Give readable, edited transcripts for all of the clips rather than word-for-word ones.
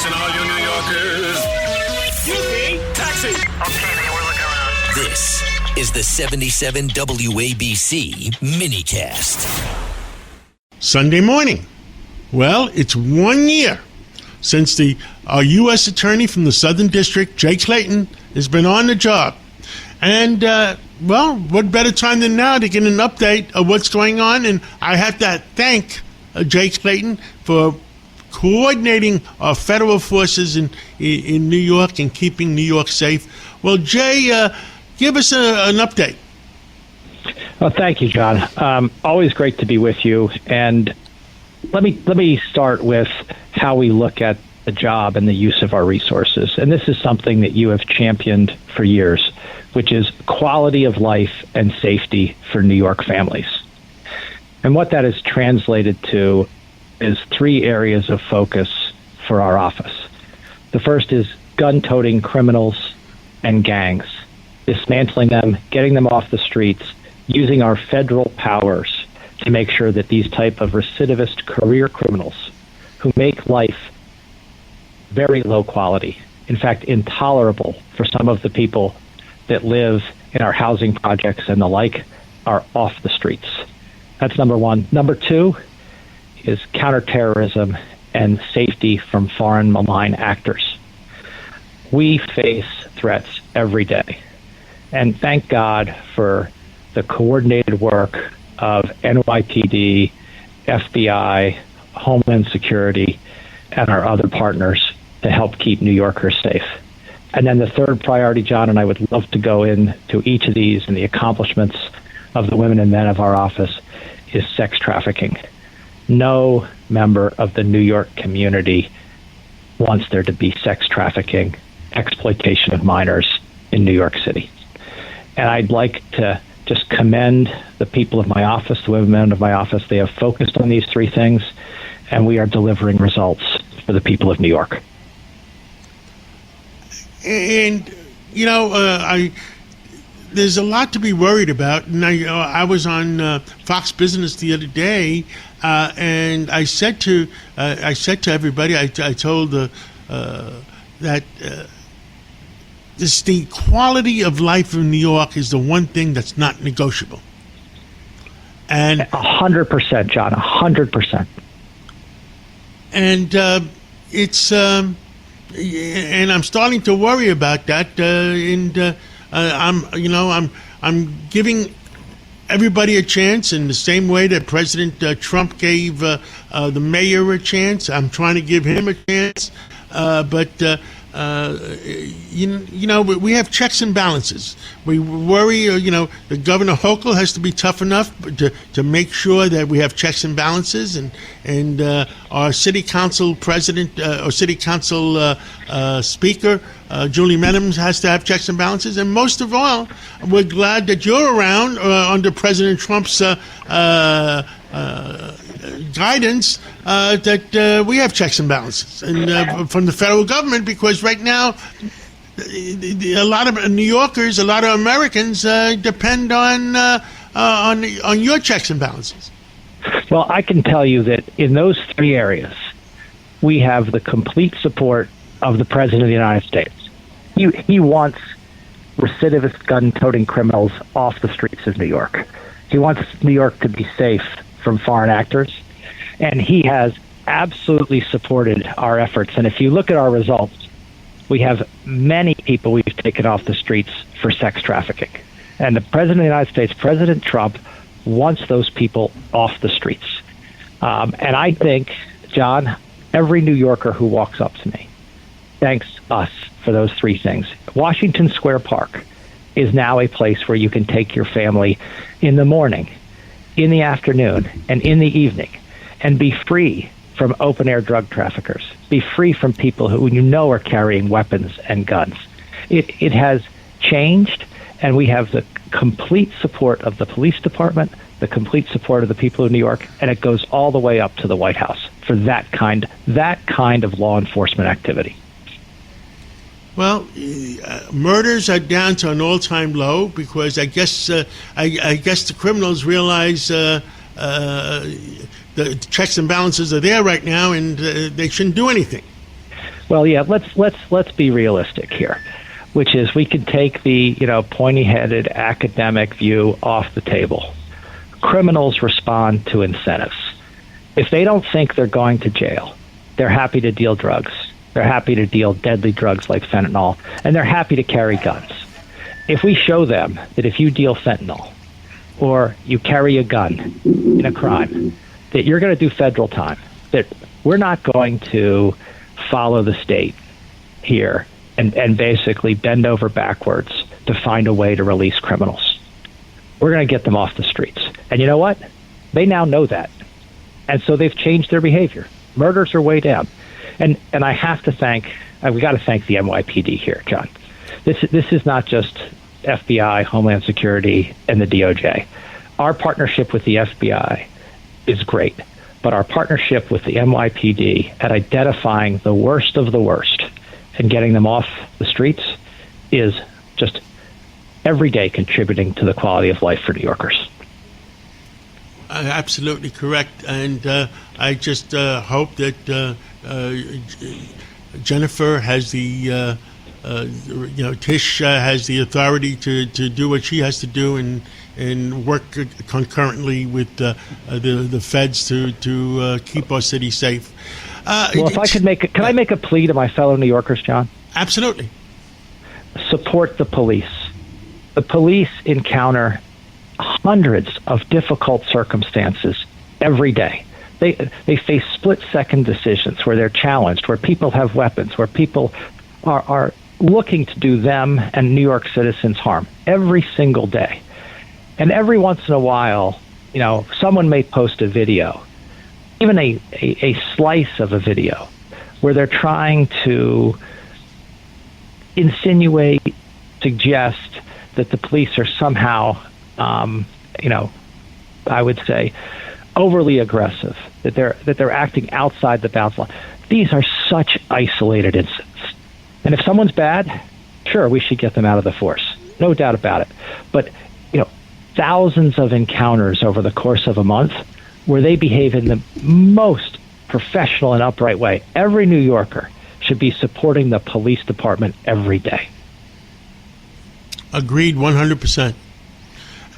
Attention all you New Yorkers. Excuse me, taxi. Okay, man, we're looking around. This is the 77 WABC minicast. Sunday morning. Well, it's 1 year since our U.S. attorney from the Southern District, Jay Clayton, has been on the job. And, well, what better time than now to get an update of what's going on? And I have to thank Jay Clayton for coordinating our federal forces in New York and keeping New York safe. Well, Jay, give us an update. Well, thank you, John. Always great to be with you. And let me start with how we look at the job and the use of our resources. And this is something that you have championed for years, which is quality of life and safety for New York families. And what that is translated to is three areas of focus for our office. The first is gun-toting criminals and gangs, dismantling them, getting them off the streets, using our federal powers to make sure that these type of recidivist career criminals who make life very low quality, in fact, intolerable for some of the people that live in our housing projects and the like, are off the streets. That's number one. Number two is counterterrorism and safety from foreign malign actors. We face threats every day, and thank God for the coordinated work of NYPD, FBI, Homeland Security, and our other partners to help keep New Yorkers safe. And then the third priority, John, and I would love to go into each of these and the accomplishments of the women and men of our office, is sex trafficking. No member of the New York community wants there to be sex trafficking, exploitation of minors in New York City. And I'd like to just commend the people of my office, the women and men of my office. They have focused on these three things, and we are delivering results for the people of New York. And, there's a lot to be worried about. And I was on Fox Business the other day, and I said to everybody, I told that the quality of life in New York is the one thing that's not negotiable. And 100%, John, 100%. And it's and I'm starting to worry about that. I'm giving everybody a chance in the same way that President Trump gave the mayor a chance. I'm trying to give him a chance, but we have checks and balances. We worry, the Governor Hochul has to be tough enough to make sure that we have checks and balances, and our city council president or city council speaker, Julie Menem, has to have checks and balances. And most of all, we're glad that you're around under President Trump's guidance that we have checks and balances and from the federal government, because right now a lot of New Yorkers, a lot of Americans depend on your checks and balances. Well, I can tell you that in those three areas, we have the complete support of the President of the United States. He wants recidivist gun-toting criminals off the streets of New York. He wants New York to be safe from foreign actors, and he has absolutely supported our efforts. And if you look at our results, we have many people we've taken off the streets for sex trafficking. And the President of the United States, President Trump, wants those people off the streets. And I think, John, every New Yorker who walks up to me thanks us for those three things. Washington Square Park is now a place where you can take your family in the morning, in the afternoon, and in the evening, and be free from open-air drug traffickers, be free from people who are carrying weapons and guns. It has changed, and we have the complete support of the police department, the complete support of the people of New York, and it goes all the way up to the White House for that kind of law enforcement activity. Well, murders are down to an all-time low because I guess the criminals realize the checks and balances are there right now, and they shouldn't do anything. Well, yeah, let's be realistic here, which is we can take the pointy-headed academic view off the table. Criminals respond to incentives. If they don't think they're going to jail, they're happy to deal drugs. They're happy to deal deadly drugs like fentanyl, and they're happy to carry guns. If we show them that if you deal fentanyl or you carry a gun in a crime, that you're going to do federal time, that we're not going to follow the state here and basically bend over backwards to find a way to release criminals. We're going to get them off the streets. And you know what? They now know that. And so they've changed their behavior. Murders are way down. And I have to we got to thank the NYPD here, John. This is not just FBI, Homeland Security, and the DOJ. Our partnership with the FBI is great, but our partnership with the NYPD at identifying the worst of the worst and getting them off the streets is just every day contributing to the quality of life for New Yorkers. Absolutely correct, and I just hope that Jennifer has the Tish has the authority to do what she has to do and work concurrently with the feds to keep our city safe. Well, if I could can I make a plea to my fellow New Yorkers, John? Absolutely. Support the police. The police encounter hundreds of difficult circumstances every day. They face split-second decisions where they're challenged, where people have weapons, where people are looking to do them and New York citizens harm every single day. And every once in a while, someone may post a video, even a slice of a video, where they're trying to insinuate, suggest that the police are somehow, I would say, overly aggressive, that they're acting outside the bounds of law. These are such isolated incidents. And if someone's bad, sure, we should get them out of the force. No doubt about it. But, thousands of encounters over the course of a month where they behave in the most professional and upright way. Every New Yorker should be supporting the police department every day. Agreed 100%.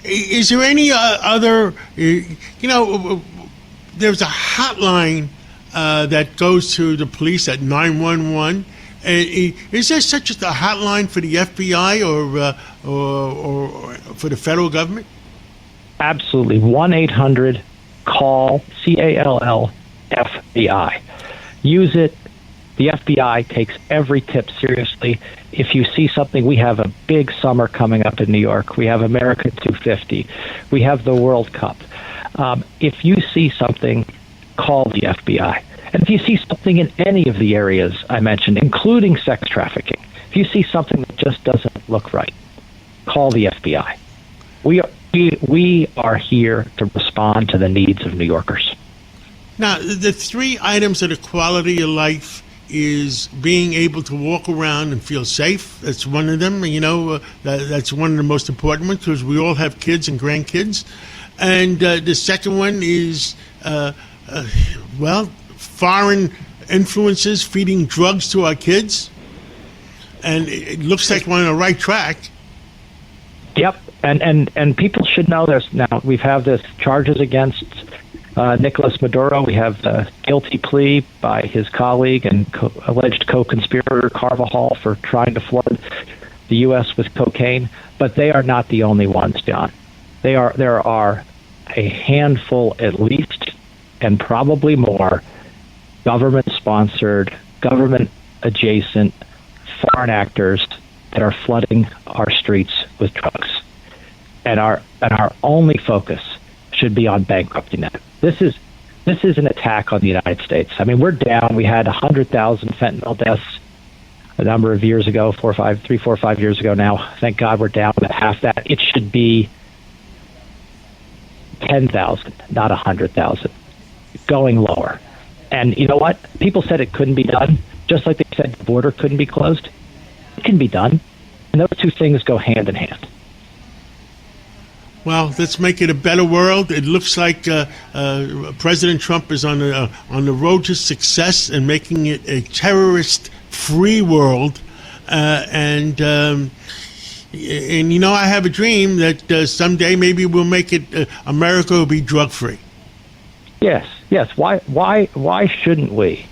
Is there any other, there's a hotline that goes to the police at 911. Is there such a hotline for the FBI or for the federal government? Absolutely. 1-800-CALL, CALL, FBI. Use it. The FBI takes every tip seriously. If you see something, we have a big summer coming up in New York. We have America 250. We have the World Cup. If you see something, call the FBI. And if you see something in any of the areas I mentioned, including sex trafficking, if you see something that just doesn't look right, call the FBI. We are here to respond to the needs of New Yorkers. Now, the three items of the quality of life is being able to walk around and feel safe. That's one of them. That's one of the most important ones because we all have kids and grandkids. And the second one is, foreign influences feeding drugs to our kids. And it looks like we're on the right track. Yep. And people should know this now. We've had this charges against Nicolas Maduro. We have the guilty plea by his colleague and alleged co-conspirator Carvajal for trying to flood the U.S. with cocaine. But they are not the only ones, John. There are a handful at least, and probably more, government-sponsored, government-adjacent foreign actors that are flooding our streets with drugs. And our only focus should be on bankrupting them. This is an attack on the United States. I mean, we're down. We had 100,000 fentanyl deaths a number of years ago, 4 or 5 years ago now. Thank God we're down to half that. It should be 10,000, not 100,000, going lower. And you know what? People said it couldn't be done, just like they said the border couldn't be closed. It can be done. And those two things go hand in hand. Well, let's make it a better world. It looks like President Trump is on the road to success and making it a terrorist free world, and I have a dream that someday maybe we'll make it. America will be drug free. Yes. Why shouldn't we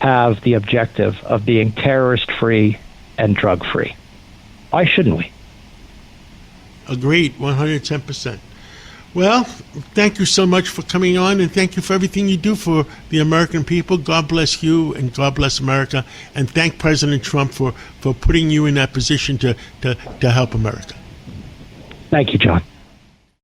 have the objective of being terrorist free and drug free? Why shouldn't we? Agreed, 110%. Well, thank you so much for coming on, and thank you for everything you do for the American people. God bless you, and God bless America. And thank President Trump for putting you in that position to help America. Thank you, John.